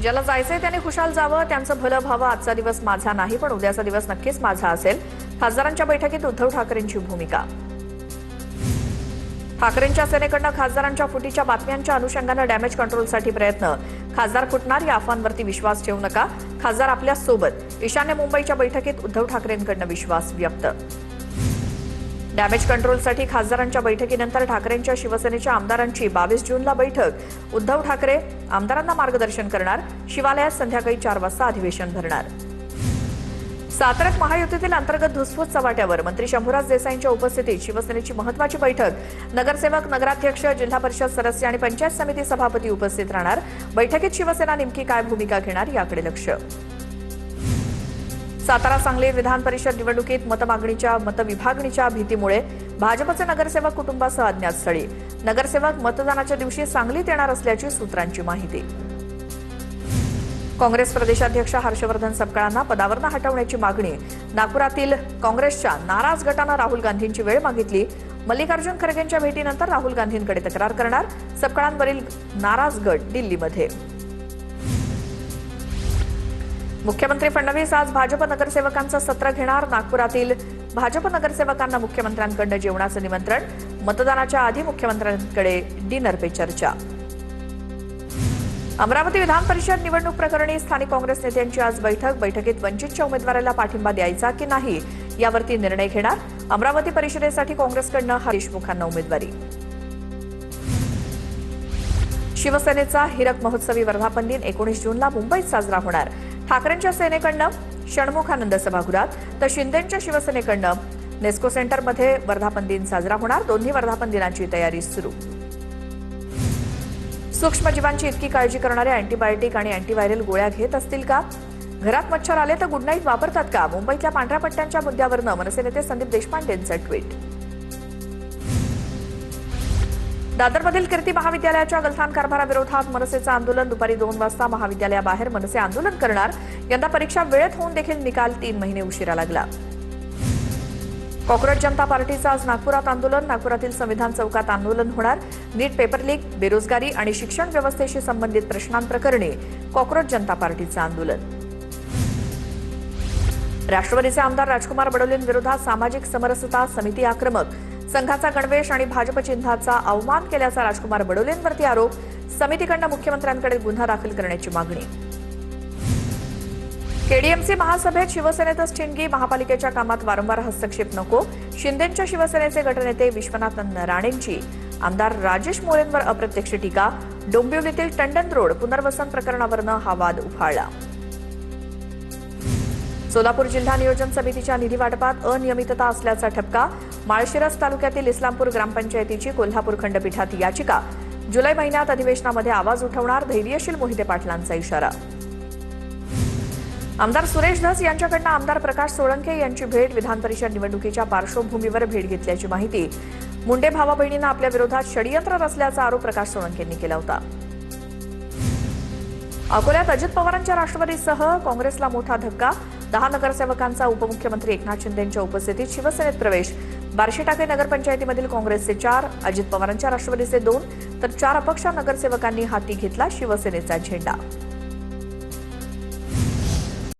ज्याला जायचंय त्याने खुशाल जावं, त्यांचं भलं व्हावं. आजचा दिवस माझा नाही, पण उद्याचा दिवस नक्कीच माझा असेल. खासदारांच्या बैठकीत उद्धव ठाकरेंची भूमिका. ठाकरेंच्या सेनेकडनं खासदारांच्या फुटीच्या बातम्यांच्या अनुषंगानं डॅमेज कंट्रोलसाठी प्रयत्न. खासदार फुटणार या अफवांवरती विश्वास ठेवू नका. खासदार आपल्या सोबत. ईशान्य मुंबईच्या बैठकीत उद्धव ठाकरेंकडनं विश्वास व्यक्त. डॅमेज कंट्रोलसाठी खासदारांच्या बैठकीनंतर ठाकरेंच्या शिवसेनेच्या आमदारांची 22 जूनला बैठक. उद्धव ठाकरे आमदारांना मार्गदर्शन करणार. शिवालयात संध्याकाळी 4 वाजता अधिवेशन भरणार. साताऱ्यात महायुतीतील अंतर्गत धुसफूस चव्हाट्यावर मंत्री शंभूराज देसाईंच्या उपस्थितीत शिवसेनेची महत्त्वाची बैठक. नगरसेवक, नगराध्यक्ष, जिल्हा परिषद सदस्य आणि पंचायत समिती सभापती उपस्थित राहणार. बैठकीत शिवसेना नेमकी काय भूमिका घेणार याकडे लक्ष. सातारा सांगली विधान परिषद निवडणुकीत मतविभागणीच्या भीतीमुळे भाजपचे नगरसेवक कुटुंबासह अज्ञात स्थळी. नगरसेवक मतदानाच्या दिवशी सांगलीत येणार असल्याची सूत्रांची माहिती. काँग्रेस प्रदेशाध्यक्ष हर्षवर्धन सपकाळांना पदावरून हटवण्याची मागणी. नागपुरातील काँग्रेसच्या नाराज गटानं राहुल गांधींची वेळ मागितली. मल्लिकार्जुन खरगेंच्या भेटीनंतर राहुल गांधींकडे तक्रार करणार. सपकाळांवरील नाराज गट दिल्लीमध्ये. मुख्यमंत्री फडणवीस आज भाजप नगरसेवकांचं सत्र घेणार. नागपुरातील भाजप नगरसेवकांना मुख्यमंत्र्यांकडे जेवणाचं निमंत्रण. मतदानाच्या आधी मुख्यमंत्र्यांकडे डिनर पे चर्चा. अमरावती विधान परिषद निवडणूक प्रकरणी स्थानिक काँग्रेस नेत्यांची आज बैठक. बैठकीत वंचितच्या उमेदवाराला पाठिंबा द्यायचा की नाही यावरती निर्णय घेणार. अमरावती परिषदेसाठी काँग्रेसकडनं देशमुखांना उमेदवारी. शिवसेनेचा हिरक महोत्सवी वर्धापन दिन 19 जूनला मुंबईत साजरा होणार. ठाकरेंच्या सेनेकडनं षण्मुखानंद सभागृहात तर शिंदेंच्या शिवसेनेकडनं नेस्को सेंटरमध्ये वर्धापन दिन साजरा होणार. दोन्ही वर्धापन दिनाची तयारी सुरू. सूक्ष्मजीवांची इतकी काळजी करणाऱ्या अँटीबायोटिक आणि अँटीव्हायरल गोळ्या घेत असतील का? घरात मच्छर आले तर गुड नाईट वापरतात का? मुंबईतल्या पांढऱ्या पट्ट्यांच्या मुद्द्यावरनं मनसे नेते संदीप देशपांडेंचं ट्विट. दादरमधील कीर्ती महाविद्यालयाच्या गलथान कारभाराविरोधात मनसेचं आंदोलन. दुपारी 2 वाजता महाविद्यालयाबाहेर मनसे आंदोलन करणार. यंदा परीक्षा वेळेत होऊन देखील निकाल 3 महिने उशिरा लागला. कॉक्रोच जनता पार्टीचं आज नागपुरात आंदोलन. नागपुरातील संविधान चौकात आंदोलन होणार. नीट पेपर लीक, बेरोजगारी आणि शिक्षण व्यवस्थेशी संबंधित प्रश्नांप्रकरणी कॉक्रोच जनता पार्टीचं आंदोलन. राष्ट्रवादीचे आमदार राजकुमार बडोलेंविरोधात सामाजिक समरसता समिती आक्रमक. संघाचा गणवेश आणि भाजप चिन्हाचा अवमान केल्याचा राजकुमार बडोलेंवरती आरोप. समितीकडनं मुख्यमंत्र्यांकडे गुन्हा दाखल करण्याची मागणी. केडीएमसी महासभेत शिवसेनेतच ठिणगी. महापालिकेच्या कामात वारंवार हस्तक्षेप नको. शिंदेंच्या शिवसेनेचे गटनेते विश्वनाथ राणेंची आमदार राजेश मोरेंवर अप्रत्यक्ष टीका. डोंबिवलीतील टंडन रोड पुनर्वसन प्रकरणावरनं हा वाद उफाळला. सोलापूर जिल्हा नियोजन समितीच्या निधी वाटपात अनियमितता असल्याचा ठपका. माळशिरस तालुक्यातील इस्लामपूर ग्रामपंचायतीची कोल्हापूर खंडपीठात याचिका. जुलै महिन्यात अधिवेशनामध्ये आवाज उठवणार. धैर्यशील मोहिते पाटलांचा इशारा. आमदार सुरेश धस यांच्याकडनं आमदार प्रकाश सोळंके यांची भेट. विधान परिषद निवडणुकीच्या पार्श्वभूमीवर भेट घेतल्याची माहिती. मुंडे भावा बहिणींना आपल्या विरोधात षडयंत्र रचल्याचा आरोप प्रकाश सोळंकेंनी केला होता. अकोल्यात अजित पवारांच्या राष्ट्रवादीसह काँग्रेसला मोठा धक्का. 10 नगरसेवकांचा उपमुख्यमंत्री एकनाथ शिंदेंच्या उपस्थितीत शिवसेनेत प्रवेश. बार्शी टाकळी नगरपंचायतीमधील काँग्रेसचे 4, अजित पवारांच्या राष्ट्रवादीचे 2 तर 4 अपक्ष नगरसेवकांनी हाती घेतला शिवसेनेचा झेंडा.